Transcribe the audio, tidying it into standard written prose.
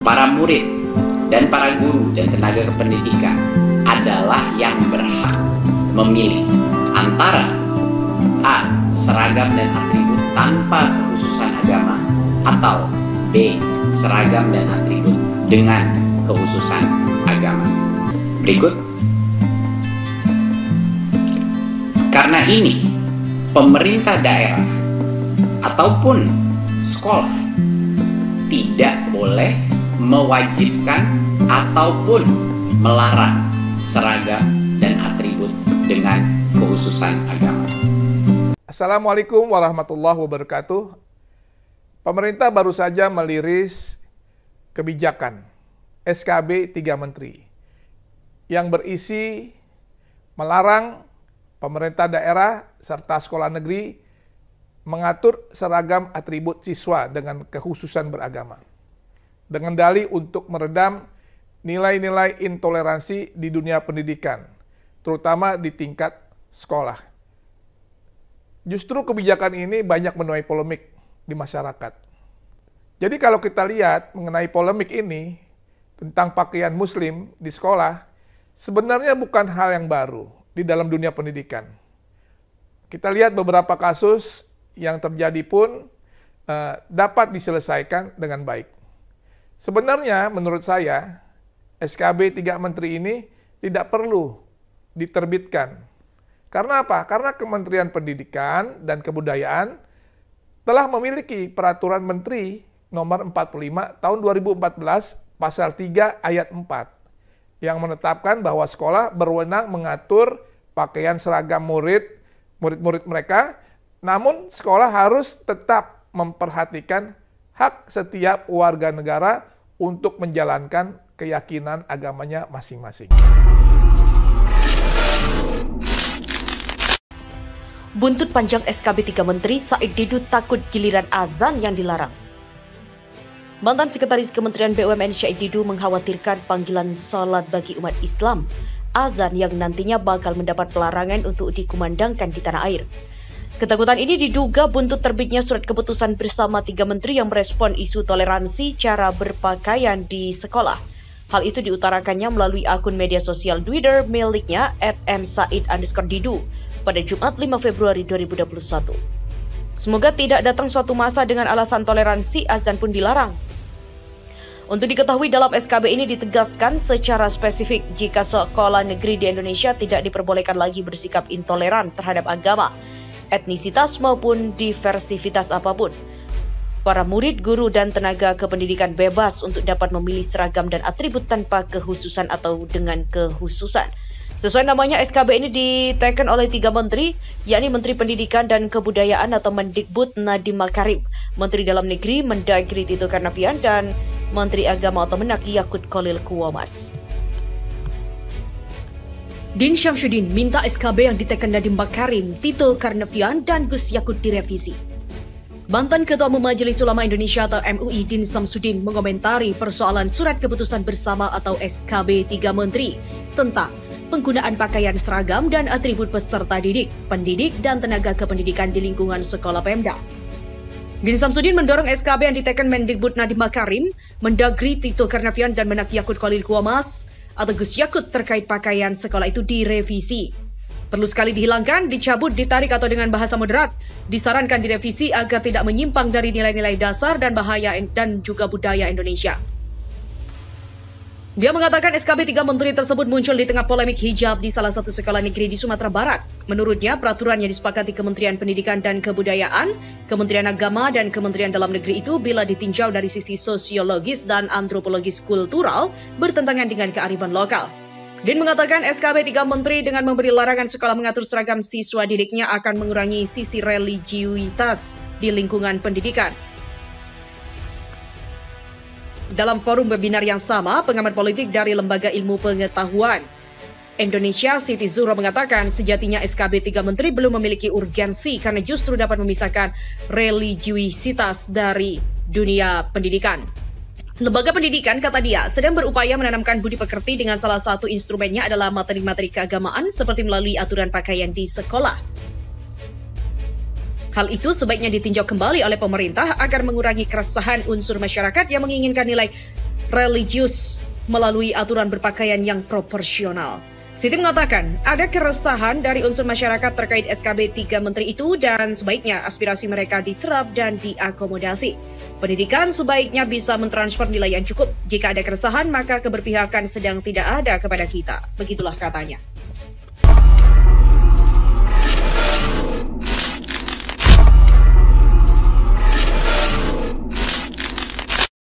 para murid dan para guru dan tenaga kependidikan adalah yang berhak memilih antara A. seragam dan atribut tanpa kekhususan agama, atau B. seragam dan atribut dengan kekhususan agama. Berikut. Karena ini, pemerintah daerah ataupun sekolah tidak boleh mewajibkan ataupun melarang seragam dan atribut dengan kekhususan agama. Assalamualaikum warahmatullahi wabarakatuh. Pemerintah baru saja meliris kebijakan SKB 3 Menteri yang berisi melarang pemerintah daerah serta sekolah negeri mengatur seragam atribut siswa dengan kekhususan beragama, dengan dalih untuk meredam nilai-nilai intoleransi di dunia pendidikan, terutama di tingkat sekolah. Justru kebijakan ini banyak menuai polemik di masyarakat. Jadi kalau kita lihat mengenai polemik ini tentang pakaian muslim di sekolah, sebenarnya bukan hal yang baru di dalam dunia pendidikan. Kita lihat beberapa kasus yang terjadi pun dapat diselesaikan dengan baik. Sebenarnya menurut saya, SKB 3 Menteri ini tidak perlu diterbitkan. Karena apa? Karena Kementerian Pendidikan dan Kebudayaan telah memiliki Peraturan Menteri Nomor 45 Tahun 2014 Pasal 3 Ayat 4 yang menetapkan bahwa sekolah berwenang mengatur pakaian seragam murid-murid mereka, namun sekolah harus tetap memperhatikan hak setiap warga negara untuk menjalankan keyakinan agamanya masing-masing. Buntut panjang SKB 3 Menteri, Said Didu takut giliran azan yang dilarang. Mantan Sekretaris Kementerian BUMN Said Didu mengkhawatirkan panggilan salat bagi umat Islam, azan yang nantinya bakal mendapat pelarangan untuk dikumandangkan di tanah air. Ketakutan ini diduga buntut terbitnya surat keputusan bersama 3 menteri yang merespon isu toleransi cara berpakaian di sekolah. Hal itu diutarakannya melalui akun media sosial Twitter miliknya @msaid_didu pada Jumat 5 Februari 2021. Semoga tidak datang suatu masa dengan alasan toleransi, azan pun dilarang. Untuk diketahui dalam SKB ini ditegaskan secara spesifik jika sekolah negeri di Indonesia tidak diperbolehkan lagi bersikap intoleran terhadap agama, etnisitas maupun diversitas apapun. Para murid, guru, dan tenaga kependidikan bebas untuk dapat memilih seragam dan atribut tanpa kekhususan atau dengan kekhususan. Sesuai namanya, SKB ini diteken oleh 3 menteri, yakni Menteri Pendidikan dan Kebudayaan atau Mendikbud Nadiem Makarim, Menteri Dalam Negeri Mendagri Tito Karnavian, dan Menteri Agama atau Menak Yakut Khalil Quwamas. Din Syamsuddin minta SKB yang diteken Nadiem Makarim, Tito Karnavian, dan Gus Yakut direvisi. Mantan Ketua Umum Majelis Ulama Indonesia atau MUI Din Syamsuddin mengomentari persoalan surat keputusan bersama atau SKB 3 Menteri tentang penggunaan pakaian seragam dan atribut peserta didik, pendidik, dan tenaga kependidikan di lingkungan sekolah Pemda. Din Syamsuddin mendorong SKB yang diteken Mendikbud Nadiem Makarim, Mendagri Tito Karnavian, dan Menak Yakut Khalil Quwamas atau Gus Yakut terkait pakaian sekolah itu direvisi. Perlu sekali dihilangkan, dicabut, ditarik atau dengan bahasa moderat. Disarankan direvisi agar tidak menyimpang dari nilai-nilai dasar dan bahaya dan juga budaya Indonesia. Dia mengatakan SKB 3 Menteri tersebut muncul di tengah polemik hijab di salah satu sekolah negeri di Sumatera Barat. Menurutnya, peraturan yang disepakati Kementerian Pendidikan dan Kebudayaan, Kementerian Agama, dan Kementerian Dalam Negeri itu bila ditinjau dari sisi sosiologis dan antropologis kultural bertentangan dengan kearifan lokal. Din mengatakan SKB 3 Menteri dengan memberi larangan sekolah mengatur seragam siswa didiknya akan mengurangi sisi religiusitas di lingkungan pendidikan. Dalam forum webinar yang sama, pengamat politik dari Lembaga Ilmu Pengetahuan Indonesia, Siti Zuhro, mengatakan sejatinya SKB 3 Menteri belum memiliki urgensi karena justru dapat memisahkan religiusitas dari dunia pendidikan. Lembaga pendidikan, kata dia, sedang berupaya menanamkan budi pekerti dengan salah satu instrumennya adalah materi-materi keagamaan seperti melalui aturan pakaian di sekolah. Hal itu sebaiknya ditinjau kembali oleh pemerintah agar mengurangi keresahan unsur masyarakat yang menginginkan nilai religius melalui aturan berpakaian yang proporsional. Siti mengatakan ada keresahan dari unsur masyarakat terkait SKB 3 Menteri itu dan sebaiknya aspirasi mereka diserap dan diakomodasi. Pendidikan sebaiknya bisa mentransfer nilai yang cukup. Jika ada keresahan maka keberpihakan sedang tidak ada kepada kita. Begitulah katanya.